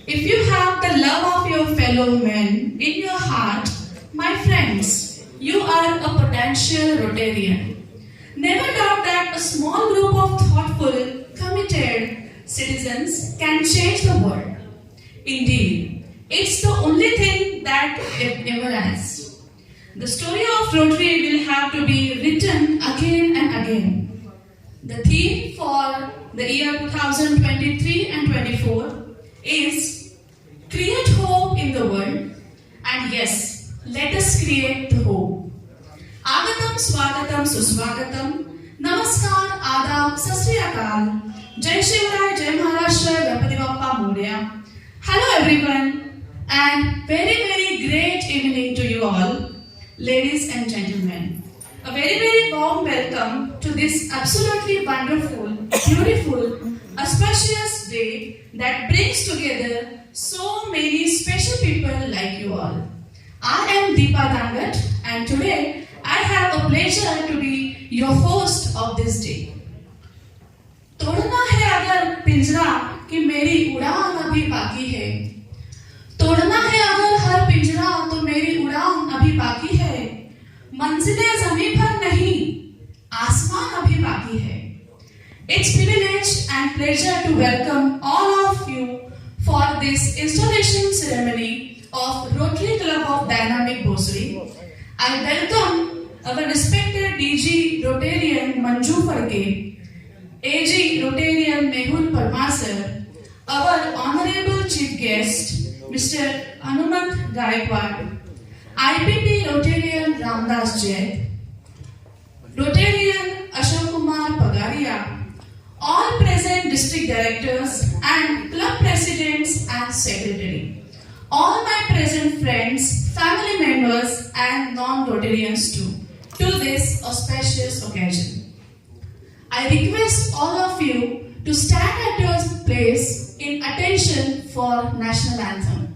If you have the love of your fellow men in your heart, my friends, you are a potential Rotarian. Never doubt that a small group of thoughtful, committed citizens can change the world. Indeed, it's the only thing that ever has. The story of Rotary will have to be written again and again. The theme for the year 2023 and 24 is Create Hope in the World, and yes, let us create the hope. Agatam, Swagatam, Suswagatam, Namaskar, Adab, Sat Sri Akal, Jai Shivrai, Jai Maharashtra, Ganpati Bappa Moria. Hello everyone, and very great evening to you all, ladies and gentlemen. A very warm welcome to this absolutely wonderful, beautiful, auspicious day that brings together so many special people like you all. I am Deepa Dangat, and today I have a pleasure to be your host of this day. तोड़ना है अगर पिंजरा कि मेरी उड़ान अभी बाकी है, तोड़ना है अगर हर पिंजरा तो मेरी उड़ान अभी बाकी है, मंजिलें ज़मीं पर नहीं, आसमान अभी बाकी है. It's privilege and pleasure to welcome all of you for this installation ceremony of Rotary Club of Dynamic Bhosari. I welcome our respected DG Rotarian Manju Farke, AG Rotarian Mehul Parmar sir, our honorable chief guest Mr. Hanuman Gaikwad, IPP Rotarian Ramdas Jain, Rotarian Ashok Kumar Pagaria, all present district directors and club presidents and secretary, all my present friends, family members and non-Rotarians too, to this auspicious occasion. I request all of you to stand at your place in attention for national anthem.